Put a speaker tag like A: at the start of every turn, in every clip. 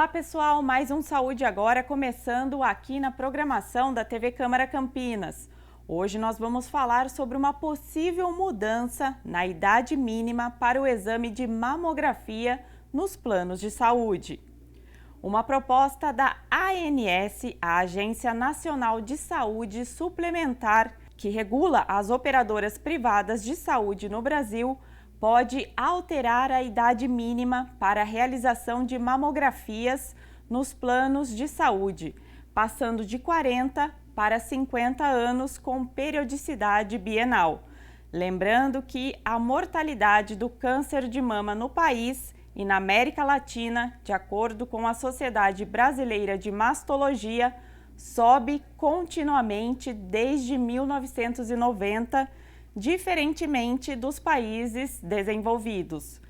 A: Olá pessoal, mais um Saúde Agora começando aqui na programação da TV Câmara Campinas. Hoje nós vamos falar sobre uma possível mudança na idade mínima para o exame de mamografia nos planos de saúde. Uma proposta da ANS, a Agência Nacional de Saúde Suplementar, que regula as operadoras privadas de saúde no Brasil, pode alterar a idade mínima para a realização de mamografias nos planos de saúde, passando de 40 para 50 anos com periodicidade bienal. Lembrando que a mortalidade do câncer de mama no país e na América Latina, de acordo com a Sociedade Brasileira de Mastologia, sobe continuamente desde 1990, diferentemente dos países desenvolvidos.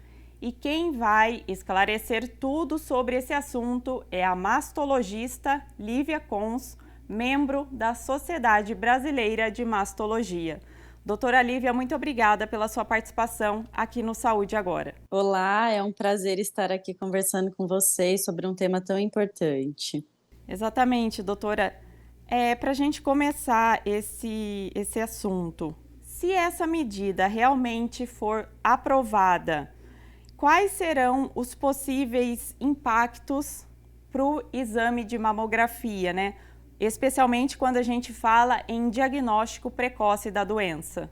A: E quem vai esclarecer tudo sobre esse assunto é a mastologista Lívia Cons, membro da Sociedade Brasileira de Mastologia. Doutora Lívia, muito obrigada pela sua participação aqui no Saúde Agora.
B: Olá, é um prazer estar aqui conversando com vocês sobre um tema tão importante.
A: Exatamente, doutora. Para a gente começar esse assunto, se essa medida realmente for aprovada, quais serão os possíveis impactos para o exame de mamografia, né? Especialmente quando a gente fala em diagnóstico precoce da doença.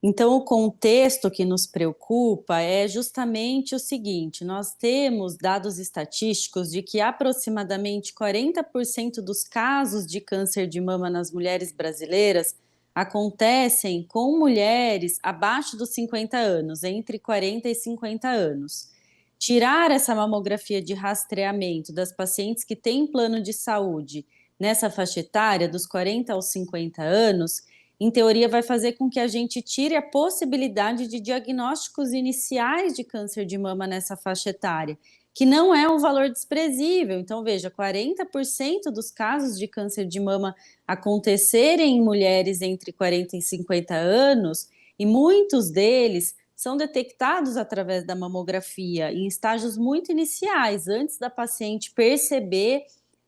B: Então, o contexto que nos preocupa é justamente o seguinte: nós temos dados estatísticos de que aproximadamente 40% dos casos de câncer de mama nas mulheres brasileiras acontecem com mulheres abaixo dos 50 anos, entre 40 e 50 anos. Tirar essa mamografia de rastreamento das pacientes que têm plano de saúde nessa faixa etária, dos 40 aos 50 anos, em teoria vai fazer com que a gente tire a possibilidade de diagnósticos iniciais de câncer de mama nessa faixa etária, que não é um valor desprezível. Então, veja, 40% dos casos de câncer de mama acontecerem em mulheres entre 40 e 50 anos, e muitos deles são detectados através da mamografia em estágios muito iniciais, antes da paciente perceber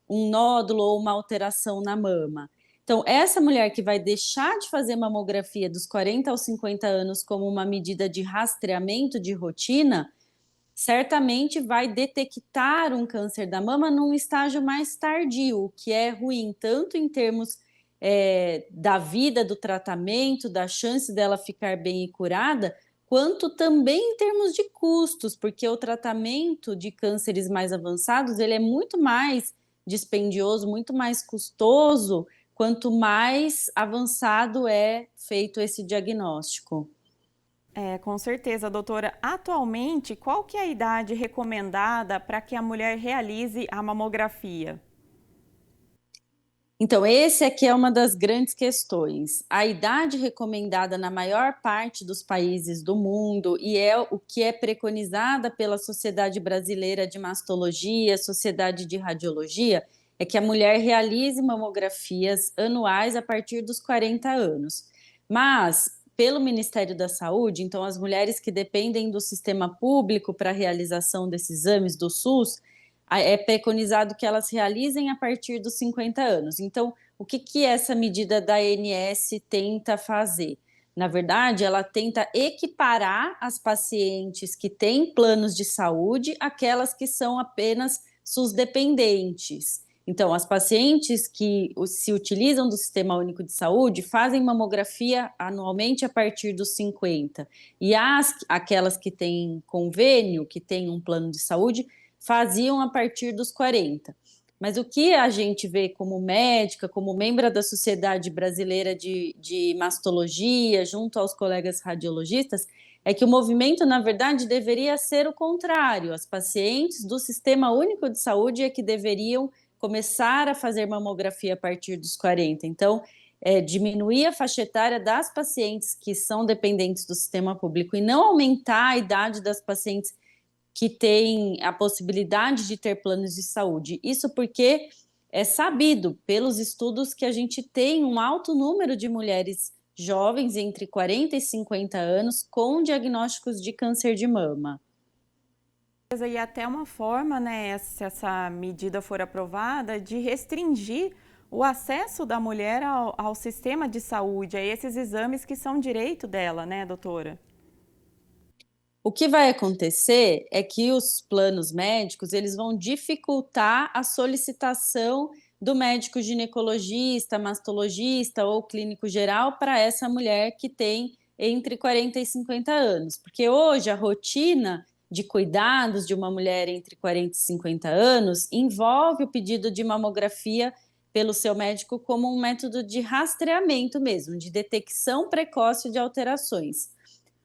B: um nódulo ou uma alteração na mama. Então, essa mulher que vai deixar de fazer mamografia dos 40 aos 50 anos como uma medida de rastreamento de rotina, certamente vai detectar um câncer da mama num estágio mais tardio, o que é ruim, tanto em termos da vida, do tratamento, da chance dela ficar bem e curada, quanto também em termos de custos, porque o tratamento de cânceres mais avançados ele é muito mais dispendioso, muito mais custoso, quanto mais avançado é feito esse diagnóstico.
A: Com certeza, doutora. Atualmente, qual que é a idade recomendada para que a mulher realize a mamografia?
B: Então, esse aqui é uma das grandes questões. A idade recomendada na maior parte dos países do mundo e é o que é preconizada pela Sociedade Brasileira de Mastologia, Sociedade de Radiologia, é que a mulher realize mamografias anuais a partir dos 40 anos. Mas, pelo Ministério da Saúde, então as mulheres que dependem do sistema público para a realização desses exames do SUS, é preconizado que elas realizem a partir dos 50 anos. Então, o que essa medida da ANS tenta fazer? Na verdade, ela tenta equiparar as pacientes que têm planos de saúde àquelas que são apenas SUS dependentes. Então, as pacientes que se utilizam do Sistema Único de Saúde fazem mamografia anualmente a partir dos 50. E aquelas que têm convênio, que têm um plano de saúde, faziam a partir dos 40. Mas o que a gente vê como médica, como membro da Sociedade Brasileira de Mastologia, junto aos colegas radiologistas, é que o movimento, na verdade, deveria ser o contrário. As pacientes do Sistema Único de Saúde é que deveriam começar a fazer mamografia a partir dos 40. Então, diminuir a faixa etária das pacientes que são dependentes do sistema público e não aumentar a idade das pacientes que têm a possibilidade de ter planos de saúde. Isso porque é sabido pelos estudos que a gente tem um alto número de mulheres jovens entre 40 e 50 anos com diagnósticos de câncer de mama.
A: E até uma forma, né, se essa medida for aprovada, de restringir o acesso da mulher ao sistema de saúde, a esses exames que são direito dela, né, doutora?
B: O que vai acontecer é que os planos médicos, eles vão dificultar a solicitação do médico ginecologista, mastologista ou clínico geral para essa mulher que tem entre 40 e 50 anos, porque hoje a rotina de cuidados de uma mulher entre 40 e 50 anos envolve o pedido de mamografia pelo seu médico como um método de rastreamento mesmo, de detecção precoce de alterações.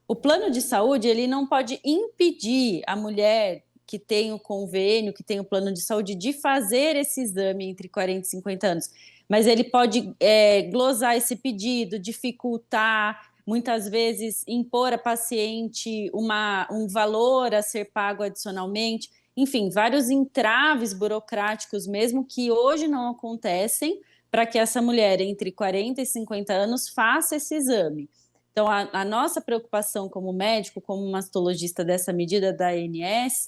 B: O plano de saúde, ele não pode impedir a mulher que tem o convênio, que tem o plano de saúde, de fazer esse exame entre 40 e 50 anos, mas ele pode glosar esse pedido, dificultar, muitas vezes impor à paciente um valor a ser pago adicionalmente, enfim, vários entraves burocráticos mesmo que hoje não acontecem para que essa mulher entre 40 e 50 anos faça esse exame. Então, a nossa preocupação como médico, como mastologista dessa medida da ANS,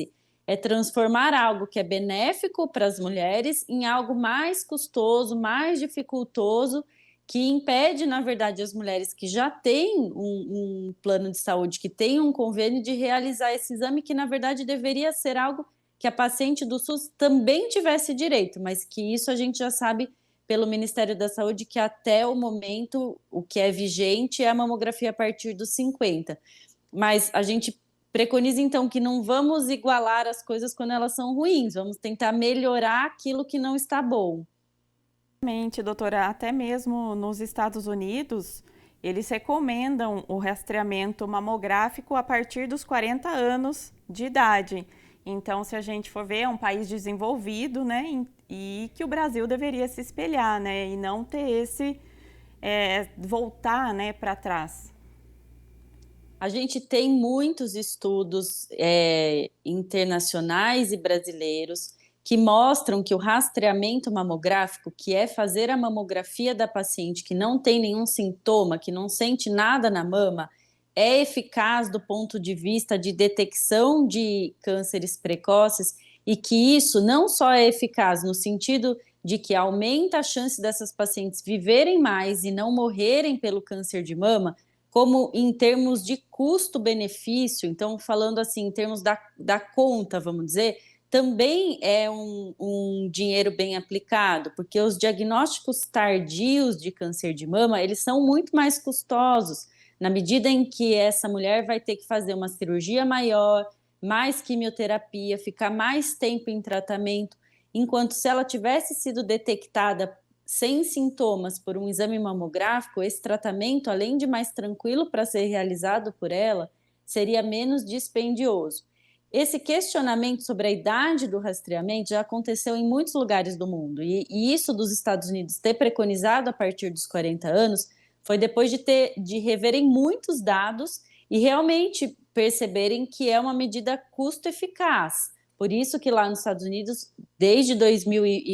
B: é transformar algo que é benéfico para as mulheres em algo mais custoso, mais dificultoso, que impede, na verdade, as mulheres que já têm um plano de saúde, que têm um convênio, de realizar esse exame, que, na verdade, deveria ser algo que a paciente do SUS também tivesse direito, mas que isso a gente já sabe pelo Ministério da Saúde que até o momento o que é vigente é a mamografia a partir dos 50. Mas a gente preconiza então que não vamos igualar as coisas quando elas são ruins, vamos tentar melhorar aquilo que não está bom.
A: Realmente, doutora, até mesmo nos Estados Unidos, eles recomendam o rastreamento mamográfico a partir dos 40 anos de idade. Então, se a gente for ver, é um país desenvolvido, né? E que o Brasil deveria se espelhar, né? E não ter esse voltar, né, para trás.
B: A gente tem muitos estudos internacionais e brasileiros que mostram que o rastreamento mamográfico, que é fazer a mamografia da paciente que não tem nenhum sintoma, que não sente nada na mama, é eficaz do ponto de vista de detecção de cânceres precoces e que isso não só é eficaz no sentido de que aumenta a chance dessas pacientes viverem mais e não morrerem pelo câncer de mama, como em termos de custo-benefício, então falando assim, em termos da conta, vamos dizer, também é um dinheiro bem aplicado, porque os diagnósticos tardios de câncer de mama, eles são muito mais custosos, na medida em que essa mulher vai ter que fazer uma cirurgia maior, mais quimioterapia, ficar mais tempo em tratamento, enquanto se ela tivesse sido detectada sem sintomas por um exame mamográfico, esse tratamento, além de mais tranquilo para ser realizado por ela, seria menos dispendioso. Esse questionamento sobre a idade do rastreamento já aconteceu em muitos lugares do mundo, e isso dos Estados Unidos ter preconizado a partir dos 40 anos foi depois de reverem muitos dados e realmente perceberem que é uma medida custo-eficaz. Por isso que lá nos Estados Unidos, desde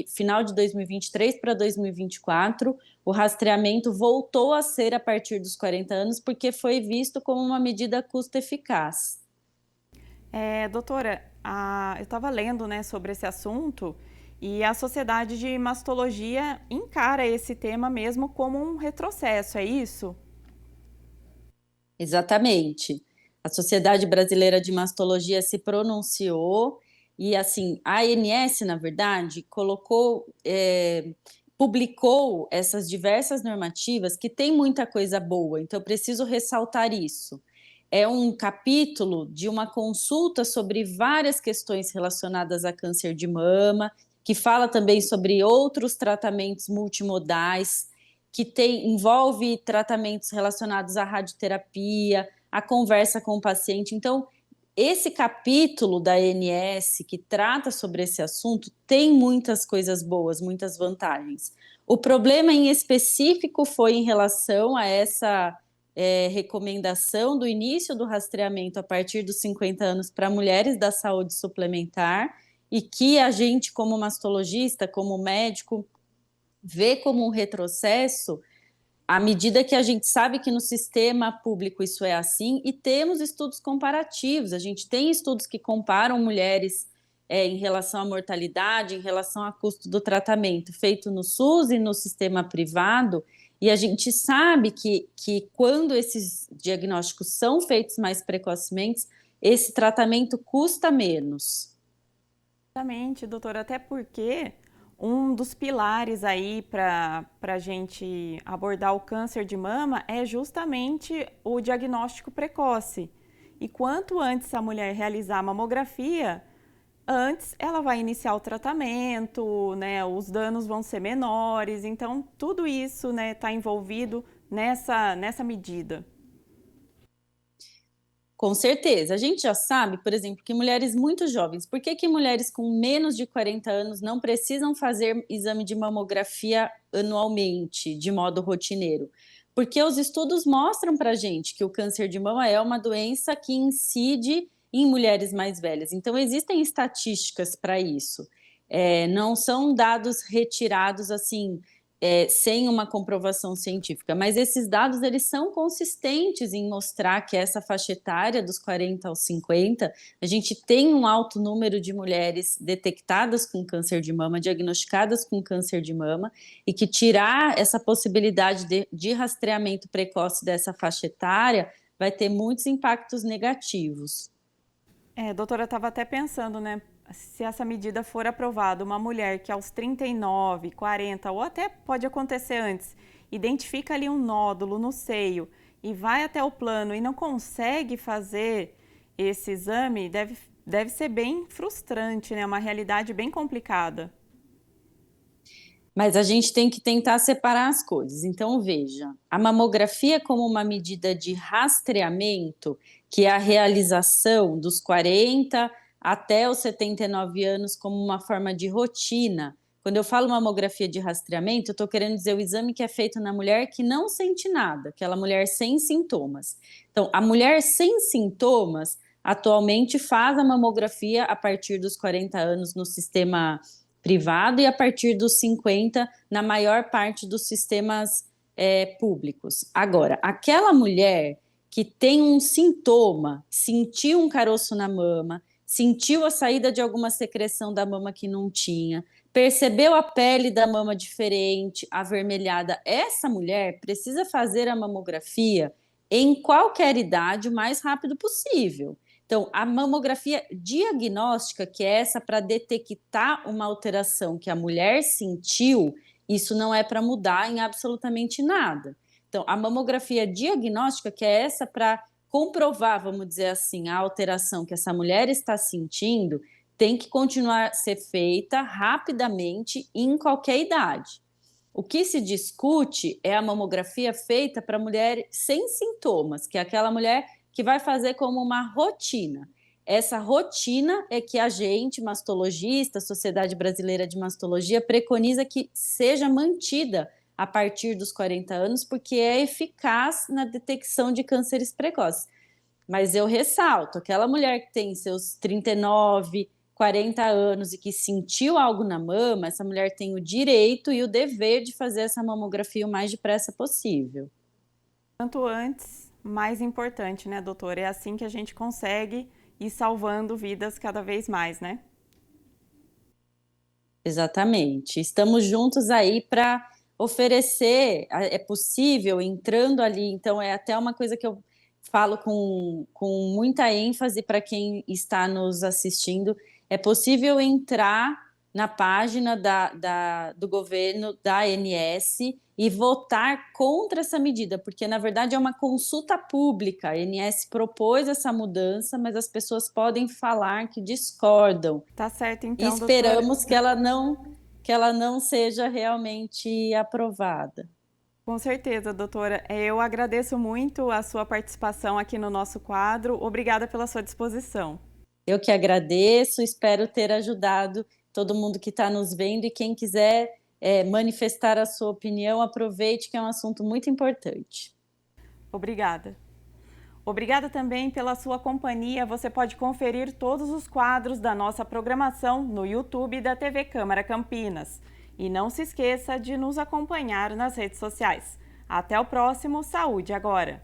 B: final de 2023 para 2024, o rastreamento voltou a ser a partir dos 40 anos, porque foi visto como uma medida custo-eficaz.
A: Doutora, eu estava lendo, né, sobre esse assunto e a Sociedade de Mastologia encara esse tema mesmo como um retrocesso, é isso?
B: Exatamente. A Sociedade Brasileira de Mastologia se pronunciou e, assim, a ANS, na verdade, publicou essas diversas normativas que tem muita coisa boa, então eu preciso ressaltar isso. É um capítulo de uma consulta sobre várias questões relacionadas a câncer de mama, que fala também sobre outros tratamentos multimodais, envolve tratamentos relacionados à radioterapia, a conversa com o paciente. Então, esse capítulo da ANS que trata sobre esse assunto tem muitas coisas boas, muitas vantagens. O problema em específico foi em relação a essa recomendação do início do rastreamento a partir dos 50 anos para mulheres da saúde suplementar e que a gente, como mastologista, como médico, vê como um retrocesso, À medida que a gente sabe que no sistema público isso é assim, e temos estudos comparativos, a gente tem estudos que comparam mulheres em relação à mortalidade, em relação ao custo do tratamento feito no SUS e no sistema privado, e a gente sabe que quando esses diagnósticos são feitos mais precocemente, esse tratamento custa menos.
A: Exatamente, doutora, até porque um dos pilares aí para a gente abordar o câncer de mama é justamente o diagnóstico precoce. E quanto antes a mulher realizar a mamografia, antes ela vai iniciar o tratamento, né? Os danos vão ser menores. Então, tudo isso, né, está envolvido nessa medida.
B: Com certeza. A gente já sabe, por exemplo, que mulheres muito jovens, por que mulheres com menos de 40 anos não precisam fazer exame de mamografia anualmente, de modo rotineiro? Porque os estudos mostram para a gente que o câncer de mama é uma doença que incide em mulheres mais velhas. Então, existem estatísticas para isso. Não são dados retirados assim, sem uma comprovação científica, mas esses dados eles são consistentes em mostrar que essa faixa etária dos 40 aos 50, a gente tem um alto número de mulheres detectadas com câncer de mama, diagnosticadas com câncer de mama, e que tirar essa possibilidade de rastreamento precoce dessa faixa etária vai ter muitos impactos negativos.
A: Doutora, estava até pensando, né? Se essa medida for aprovada, uma mulher que aos 39, 40 ou até pode acontecer antes, identifica ali um nódulo no seio e vai até o plano e não consegue fazer esse exame, deve ser bem frustrante, né? Uma realidade bem complicada.
B: Mas a gente tem que tentar separar as coisas. Então, veja, a mamografia como uma medida de rastreamento, que é a realização dos 40 até os 79 anos como uma forma de rotina. Quando eu falo mamografia de rastreamento, eu estou querendo dizer o exame que é feito na mulher que não sente nada, aquela mulher sem sintomas. Então, a mulher sem sintomas atualmente faz a mamografia a partir dos 40 anos no sistema privado e a partir dos 50 na maior parte dos sistemas públicos. Agora, aquela mulher que tem um sintoma, sentiu um caroço na mama, sentiu a saída de alguma secreção da mama que não tinha, percebeu a pele da mama diferente, avermelhada, essa mulher precisa fazer a mamografia em qualquer idade o mais rápido possível. Então, a mamografia diagnóstica, que é essa para detectar uma alteração que a mulher sentiu, isso não é para mudar em absolutamente nada. Então, a mamografia diagnóstica, que é essa para comprovar, vamos dizer assim, a alteração que essa mulher está sentindo, tem que continuar a ser feita rapidamente em qualquer idade. O que se discute é a mamografia feita para mulher sem sintomas, que é aquela mulher que vai fazer como uma rotina. Essa rotina é que a gente, mastologista, Sociedade Brasileira de Mastologia, preconiza que seja mantida a partir dos 40 anos, porque é eficaz na detecção de cânceres precoces. Mas eu ressalto, aquela mulher que tem seus 39, 40 anos e que sentiu algo na mama, essa mulher tem o direito e o dever de fazer essa mamografia o mais depressa possível.
A: Quanto antes, mais importante, né, doutora? É assim que a gente consegue ir salvando vidas cada vez mais, né?
B: Exatamente. Estamos juntos aí para oferecer, é possível, entrando ali, então é até uma coisa que eu falo com muita ênfase para quem está nos assistindo, é possível entrar na página do governo, da ANS, e votar contra essa medida, porque na verdade é uma consulta pública. A ANS propôs essa mudança, mas as pessoas podem falar que discordam.
A: Tá certo,
B: E
A: então, doutora.
B: esperamos que ela não seja realmente aprovada.
A: Com certeza, doutora. Eu agradeço muito a sua participação aqui no nosso quadro. Obrigada pela sua disposição.
B: Eu que agradeço, espero ter ajudado todo mundo que está nos vendo e quem quiser manifestar a sua opinião, aproveite que é um assunto muito importante.
A: Obrigada. Obrigada também pela sua companhia. Você pode conferir todos os quadros da nossa programação no YouTube da TV Câmara Campinas. E não se esqueça de nos acompanhar nas redes sociais. Até o próximo Saúde Agora!